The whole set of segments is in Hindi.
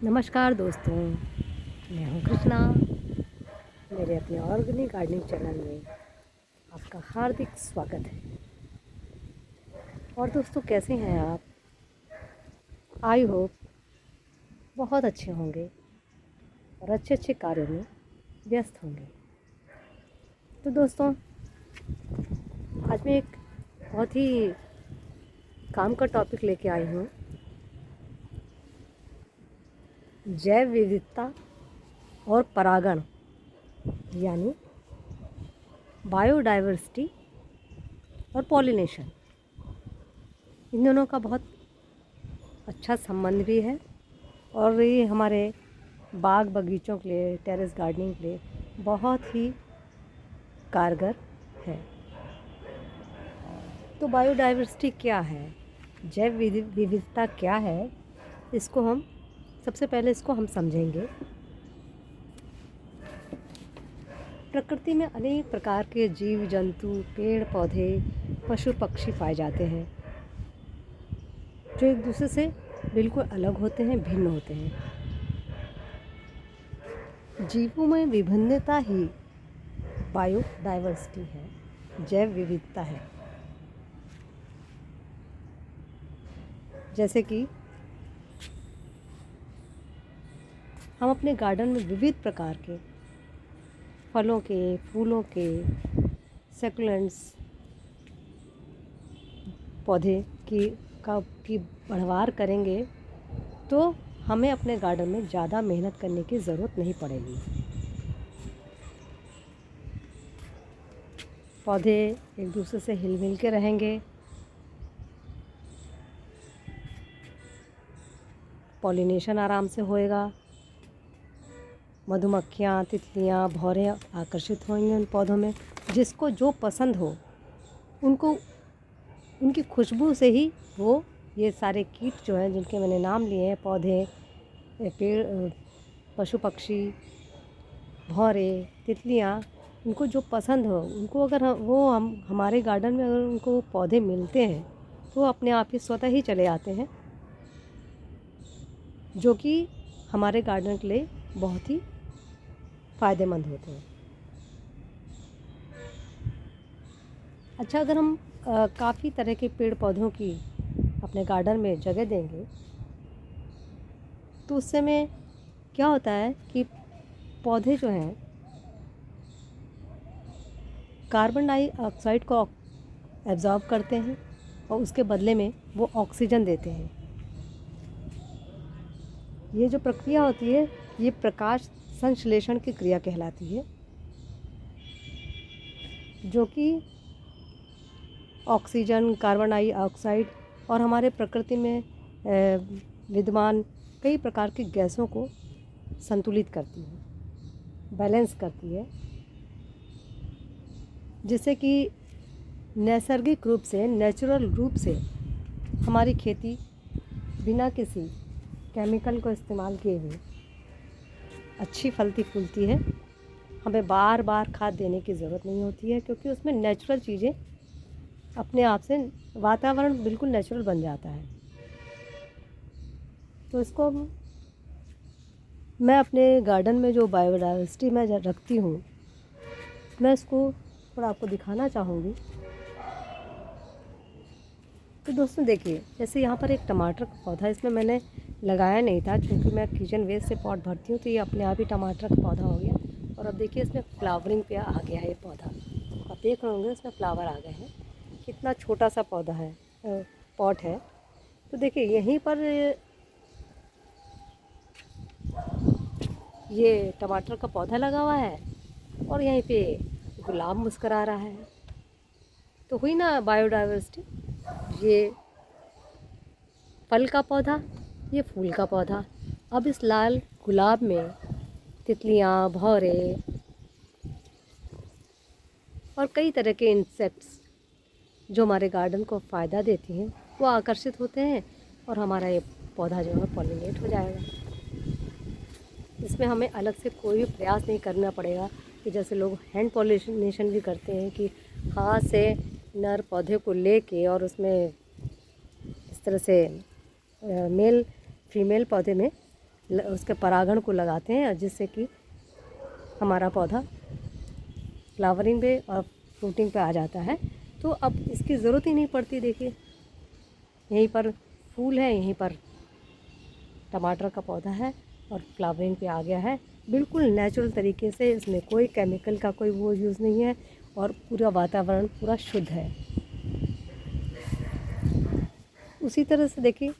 नमस्कार दोस्तों, मैं हूँ कृष्णा। मेरे अपने ऑर्गेनिक गार्डनिंग चैनल में आपका हार्दिक स्वागत है। और दोस्तों, कैसे हैं आप? आई होप बहुत अच्छे होंगे और अच्छे अच्छे कार्यों में व्यस्त होंगे। तो दोस्तों, आज मैं एक बहुत ही काम का टॉपिक लेके आई हूँ। जैव विविधता और परागण, यानी बायोडाइवर्सिटी और पॉलिनेशन। इन दोनों का बहुत अच्छा संबंध भी है और ये हमारे बाग बगीचों के लिए, टेरेस गार्डनिंग के लिए बहुत ही कारगर है। तो बायोडाइवर्सिटी क्या है, जैव विविधता क्या है, इसको हम सबसे पहले हम समझेंगे। प्रकृति में अनेक प्रकार के जीव जंतु, पेड़ पौधे, पशु पक्षी पाए जाते हैं जो एक दूसरे से बिल्कुल अलग होते हैं, भिन्न होते हैं। जीवों में विभिन्नता ही बायोडाइवर्सिटी है, जैव विविधता है। जैसे कि हम अपने गार्डन में विविध प्रकार के फलों के, फूलों के, सेकुलेंट्स पौधे की बढ़वार करेंगे तो हमें अपने गार्डन में ज़्यादा मेहनत करने की ज़रूरत नहीं पड़ेगी। पौधे एक दूसरे से हिल मिल के रहेंगे, पॉलिनेशन आराम से होएगा, मधुमक्खियाँ, तितलियाँ, भौरे आकर्षित होंगे उन पौधों में। जिसको जो पसंद हो उनको उनकी खुशबू से ही वो ये सारे कीट जो हैं, जिनके मैंने नाम लिए हैं, पौधे, पेड़, पशु पक्षी, भौरे, तितलियाँ, उनको जो पसंद हो उनको अगर हम हमारे गार्डन में अगर उनको पौधे मिलते हैं तो वो अपने आप ही स्वतः ही चले आते हैं, जो कि हमारे गार्डन के लिए बहुत ही फ़ायदेमंद होते हैं। अच्छा, अगर हम काफ़ी तरह के पेड़ पौधों की अपने गार्डन में जगह देंगे तो उससे में क्या होता है कि पौधे जो हैं कार्बन डाइऑक्साइड को एब्जॉर्ब करते हैं और उसके बदले में वो ऑक्सीजन देते हैं। ये जो प्रक्रिया होती है ये प्रकाश संश्लेषण की क्रिया कहलाती है, जो कि ऑक्सीजन, कार्बन डाइऑक्साइड और हमारे प्रकृति में विद्यमान कई प्रकार की गैसों को संतुलित करती है, बैलेंस करती है, जिससे कि नैसर्गिक रूप से, नेचुरल रूप से हमारी खेती बिना किसी केमिकल को इस्तेमाल किए हुए अच्छी फलती फूलती है। हमें बार बार खाद देने की ज़रूरत नहीं होती है, क्योंकि उसमें नेचुरल चीज़ें अपने आप से, वातावरण बिल्कुल नेचुरल बन जाता है। तो इसको मैं अपने गार्डन में जो बायोडाइवर्सिटी मैं रखती हूँ, मैं इसको थोड़ा आपको दिखाना चाहूँगी। तो दोस्तों देखिए, जैसे यहाँ पर एक टमाटर का पौधा, इसमें मैंने लगाया नहीं था क्योंकि मैं किचन वेस्ट से पॉट भरती हूँ, तो ये अपने आप ही टमाटर का पौधा हो गया। और अब देखिए इसमें फ्लावरिंग पे आ गया है ये पौधा। आप देख रहे होंगे इसमें फ्लावर आ गए हैं। कितना छोटा सा पौधा है, पॉट है। तो देखिए यहीं पर ये टमाटर का पौधा लगा हुआ है और यहीं पे गुलाब मुस्कुरा रहा है। तो हुई ना बायोडाइवर्सिटी। ये फल का पौधा, ये फूल का पौधा। अब इस लाल गुलाब में तितलियाँ, भौरे और कई तरह के इंसेक्ट्स जो हमारे गार्डन को फ़ायदा देती हैं वो आकर्षित होते हैं और हमारा ये पौधा जो है पॉलिनेट हो जाएगा। इसमें हमें अलग से कोई भी प्रयास नहीं करना पड़ेगा कि जैसे लोग हैंड पॉलिनेशन भी करते हैं कि हाथ से नर पौधे को लेके और उसमें इस तरह से मेल फीमेल पौधे में उसके परागण को लगाते हैं, जिससे कि हमारा पौधा फ्लावरिंग पे और फ्रूटिंग पे आ जाता है। तो अब इसकी ज़रूरत ही नहीं पड़ती। देखिए यहीं पर फूल है, यहीं पर टमाटर का पौधा है और फ्लावरिंग पे आ गया है। बिल्कुल नेचुरल तरीके से, इसमें कोई केमिकल का कोई वो यूज़ नहीं है और पूरा वातावरण पूरा शुद्ध है। उसी तरह से देखिए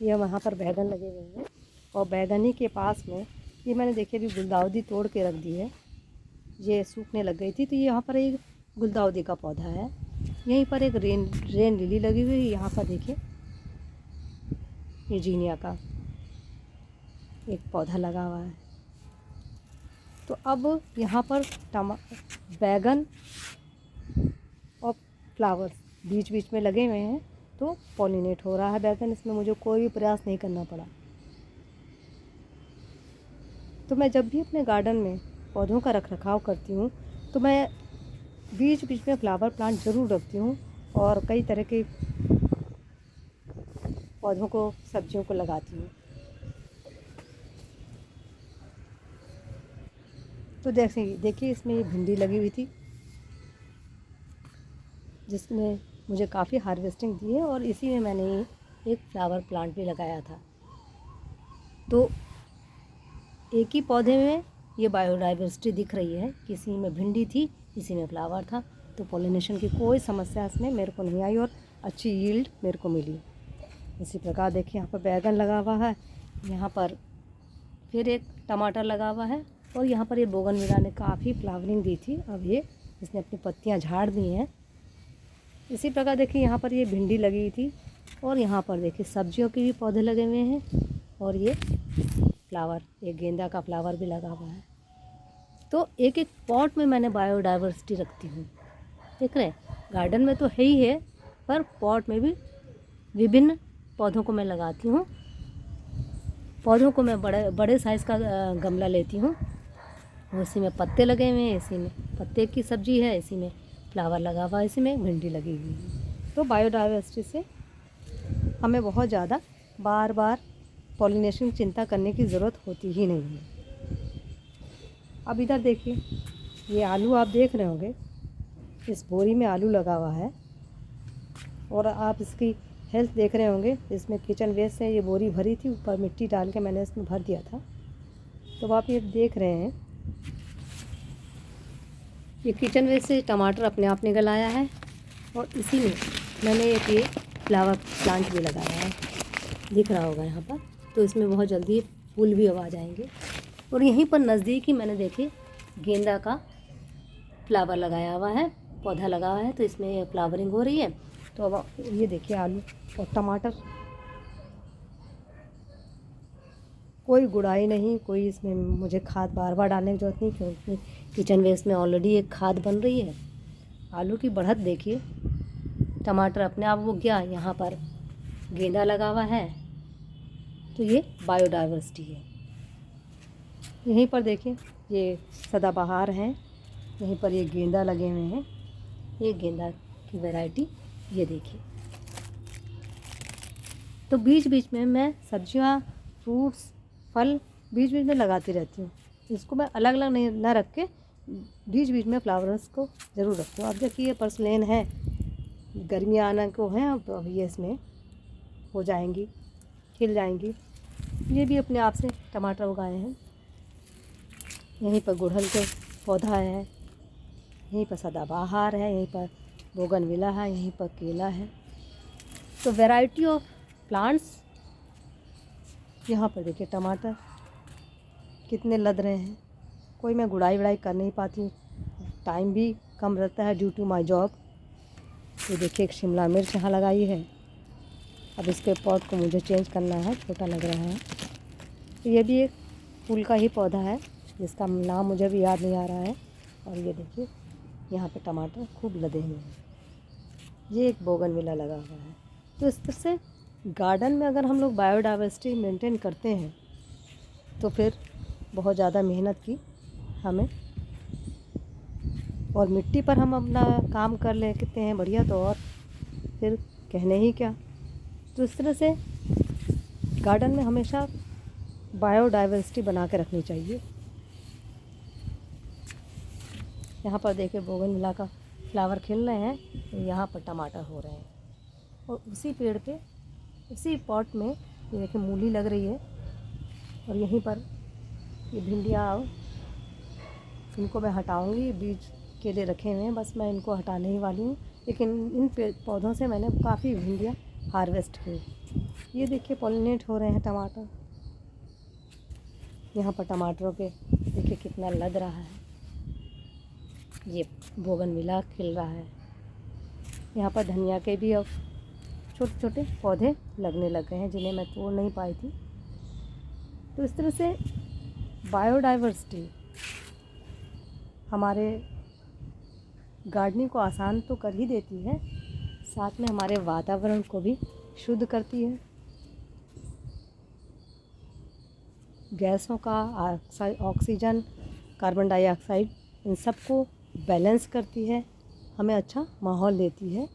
ये वहाँ पर बैगन लगे हुए हैं और बैगनी के पास में ये मैंने देखिए अभी गुलदाउदी तोड़ के रख दी है, ये सूखने लग गई थी। तो ये यहाँ पर एक गुलदाउदी का पौधा है, यहीं पर एक रेन लिली लगी हुई है। यहाँ पर देखिए ये जीनिया का एक पौधा लगा हुआ है। तो अब यहाँ पर बैगन और फ्लावर्स बीच बीच में लगे हुए हैं, तो पॉलिनेट हो रहा है बैगन। इसमें मुझे कोई भी प्रयास नहीं करना पड़ा। तो मैं जब भी अपने गार्डन में पौधों का रखरखाव करती हूँ तो मैं बीच बीच में फ्लावर प्लांट ज़रूर रखती हूँ और कई तरह के पौधों को, सब्जियों को लगाती हूँ। तो देखिए इसमें ये भिंडी लगी हुई थी, जिसमें मुझे काफ़ी हार्वेस्टिंग दी है और इसी में मैंने एक फ्लावर प्लांट भी लगाया था। तो एक ही पौधे में ये बायोडाइवर्सिटी दिख रही है, किसी में भिंडी थी, किसी में फ्लावर था। तो पॉलिनेशन की कोई समस्या इसमें मेरे को नहीं आई और अच्छी यील्ड मेरे को मिली। इसी प्रकार देखिए यहाँ पर बैगन लगा हुआ है, यहाँ पर फिर एक टमाटर लगा हुआ है और यहाँ पर ये बोगनविला ने काफ़ी फ्लावरिंग दी थी, अब ये इसने अपनी पत्तियाँ झाड़ दी हैं। इसी प्रकार देखिए यहाँ पर ये भिंडी लगी हुई थी और यहाँ पर देखिए सब्जियों के भी पौधे लगे हुए हैं और ये फ्लावर, ये गेंदा का फ्लावर भी लगा हुआ है। तो एक एक पॉट में मैंने बायोडाइवर्सिटी रखती हूँ। देख रहे हैं, गार्डन में तो है ही है, पर पॉट में भी विभिन्न पौधों को मैं लगाती हूँ। पौधों को मैं बड़े साइज़ का गमला लेती हूँ, उसी में पत्ते लगे हुए हैं, इसी में पत्ते की सब्जी है, इसी में फ्लावर लगा हुआ है, इसी में भिंडी लगी हुई है। तो बायोडाइवर्सिटी से हमें बहुत ज़्यादा बार बार पॉलिनेशन की चिंता करने की ज़रूरत होती ही नहीं है। अब इधर देखिए ये आलू आप देख रहे होंगे, इस बोरी में आलू लगा हुआ है और आप इसकी हेल्थ देख रहे होंगे। इसमें किचन वेस्ट से ये बोरी भरी थी, ऊपर मिट्टी डाल के मैंने इसमें भर दिया था। तो आप ये देख रहे हैं, ये किचन वेस्ट से टमाटर अपने आप निकल आया है और इसी में मैंने एक ये फ्लावर प्लांट भी लगाया है, दिख रहा होगा यहाँ पर। तो इसमें बहुत जल्दी फूल भी आ जाएंगे। और यहीं पर नज़दीक ही मैंने देखिए गेंदा का फ्लावर लगाया हुआ है, पौधा लगा हुआ है, तो इसमें फ्लावरिंग हो रही है। तो अब ये देखिए आलू और टमाटर, कोई गुड़ाई नहीं, कोई इसमें मुझे खाद बार बार डालने की ज़रूरत नहीं, क्योंकि किचन वेस्ट में ऑलरेडी एक खाद बन रही है। आलू की बढ़त देखिए, टमाटर अपने आप उग गया, यहाँ पर गेंदा लगा हुआ है, तो ये बायोडाइवर्सिटी है। यहीं पर देखिए ये सदाबहार हैं, यहीं पर ये गेंदा लगे हुए हैं, ये गेंदा की वैरायटी ये देखिए। तो बीच बीच में मैं सब्जियां, फ्रूट्स, फल बीच बीच में लगाती रहती हूँ। इसको मैं अलग अलग नहीं ना रख के बीच बीच में फ्लावर्स को ज़रूर रखती हूँ। अब देखिए ये पर्सलेन है, गर्मियाँ आने को हैं, अब ये इसमें हो जाएंगी, खिल जाएंगी। ये भी अपने आप से टमाटर उगाए हैं। यहीं पर गुड़हल के पौधा है, यहीं पर सदाबहार है, यहीं पर बोगनविला है, यहीं पर केला है। तो वैरायटी ऑफ प्लांट्स। यहाँ पर देखिए टमाटर कितने लद रहे हैं। कोई मैं गुड़ाई वड़ाई कर नहीं पाती हूँ, टाइम भी कम रहता है ड्यू टू माय जॉब। तो देखिए एक शिमला मिर्च यहाँ लगाई है, अब इसके पॉट को मुझे चेंज करना है, छोटा लग रहा है। तो ये भी एक फूल का ही पौधा है, जिसका नाम मुझे भी याद नहीं आ रहा है। और ये देखिए यहाँ पे टमाटर खूब लदे हुए हैं, ये एक बोगनविला लगा हुआ है। तो इस तरह से गार्डन में अगर हम लोग बायोडाइवर्सिटी मेंटेन करते हैं तो फिर बहुत ज़्यादा मेहनत की हमें, और मिट्टी पर हम अपना काम कर लेते हैं बढ़िया, तो और फिर कहने ही क्या। तो इस तरह से गार्डन में हमेशा बायोडाइवर्सिटी बना के रखनी चाहिए। यहाँ पर देखिए बोगनविला का फ्लावर खिल रहे हैं, यहाँ पर टमाटर हो रहे हैं। और उसी पेड़ पे, उसी पॉट में ये देखिए मूली लग रही है। और यहीं पर ये भिंडियाँ, इनको मैं हटाऊंगी, बीज के लिए रखे हुए हैं, बस मैं इनको हटाने ही वाली हूँ। लेकिन इन पौधों से मैंने काफ़ी भिंडियाँ हार्वेस्ट की। ये देखिए पॉलिनेट हो रहे हैं टमाटर। यहाँ पर टमाटरों के देखिए कितना लग रहा है। ये बोगनविला खिल रहा है। यहाँ पर धनिया के भी अब छोटे छोटे पौधे लगने लग गए हैं, जिन्हें मैं तोड़ नहीं पाई थी। तो इस तरह से बायोडाइवर्सिटी हमारे गार्डनिंग को आसान तो कर ही देती है, साथ में हमारे वातावरण को भी शुद्ध करती है। गैसों का ऑक्सीजन, कार्बन डाइऑक्साइड, इन सब को बैलेंस करती है, हमें अच्छा माहौल देती है।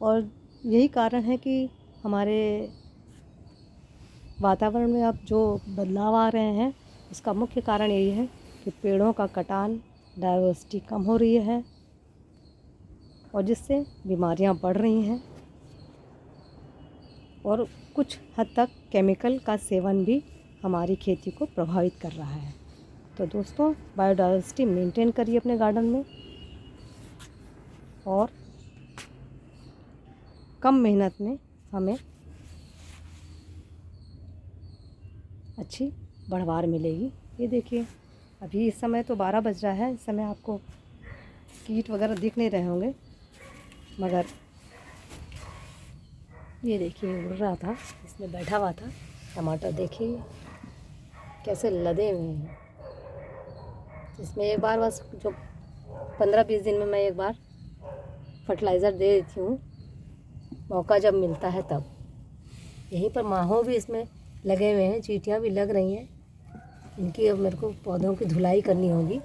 और यही कारण है कि हमारे वातावरण में अब जो बदलाव आ रहे हैं, उसका मुख्य कारण यही है कि पेड़ों का कटान, डाइवर्सिटी कम हो रही है, और जिससे बीमारियां बढ़ रही हैं। और कुछ हद तक केमिकल का सेवन भी हमारी खेती को प्रभावित कर रहा है। तो दोस्तों, बायोडाइवर्सिटी मेंटेन करिए अपने गार्डन में, और कम मेहनत में हमें अच्छी बढ़वार मिलेगी। ये देखिए अभी इस समय तो 12 बज रहा है, इस समय आपको कीट वगैरह दिख नहीं रहे होंगे, मगर ये देखिए उड़ रहा था, इसमें बैठा हुआ था। टमाटर देखिए कैसे लदे हुए हैं। इसमें एक बार बस जो 15-20 दिन में मैं एक बार फर्टिलाइज़र दे देती हूँ, मौका जब मिलता है तब। यहीं पर माहो भी इसमें लगे हुए हैं, चींटियाँ भी लग रही हैं। इनकी अब मेरे को पौधों की धुलाई करनी होगी।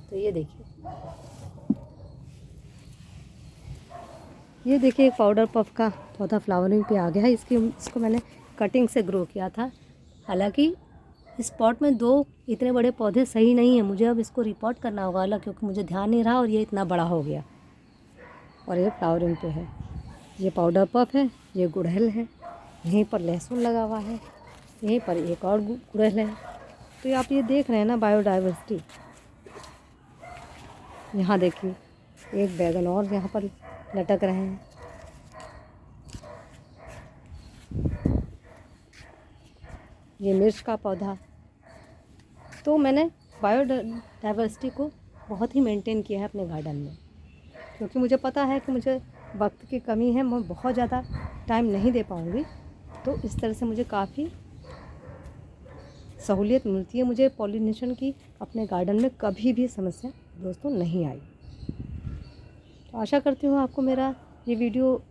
तो ये देखिए एक पाउडर पफ का पौधा फ्लावरिंग पे आ गया है। इसको मैंने कटिंग से ग्रो किया था। हालांकि इस पॉट में 2 इतने बड़े पौधे सही नहीं हैं, मुझे अब इसको रिपोर्ट करना होगा अलग, क्योंकि मुझे ध्यान नहीं रहा और ये इतना बड़ा हो गया। और ये फ्लावरिंग पे है। ये पाउडर पफ है, ये गुड़हल है, यहीं पर लहसुन लगा हुआ है, यहीं पर एक और गुड़हल है। तो आप ये देख रहे हैं ना बायोडाइवर्सिटी। यहाँ देखिए एक बैगन और यहाँ पर लटक रहे हैं। ये मिर्च का पौधा। तो मैंने बायोडाइवर्सिटी को बहुत ही मेंटेन किया है अपने गार्डन में, क्योंकि मुझे पता है कि मुझे वक्त की कमी है, मैं बहुत ज़्यादा टाइम नहीं दे पाऊँगी। तो इस तरह से मुझे काफ़ी सहूलियत मिलती है। मुझे पॉलिनेशन की अपने गार्डन में कभी भी समस्या दोस्तों नहीं आई। तो आशा करती हूँ आपको मेरा ये वीडियो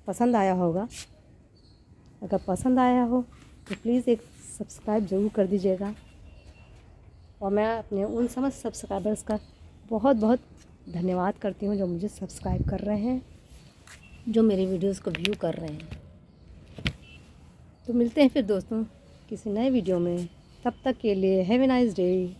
पसंद आया होगा। अगर पसंद आया हो तो प्लीज़ एक सब्सक्राइब ज़रूर कर दीजिएगा। और मैं अपने उन समस्त सब्सक्राइबर्स का बहुत बहुत धन्यवाद करती हूँ जो मुझे सब्सक्राइब कर रहे हैं, जो मेरी वीडियोस को व्यू कर रहे हैं। तो मिलते हैं फिर दोस्तों किसी नए वीडियो में। तब तक के लिए हैव ए नाइस डे।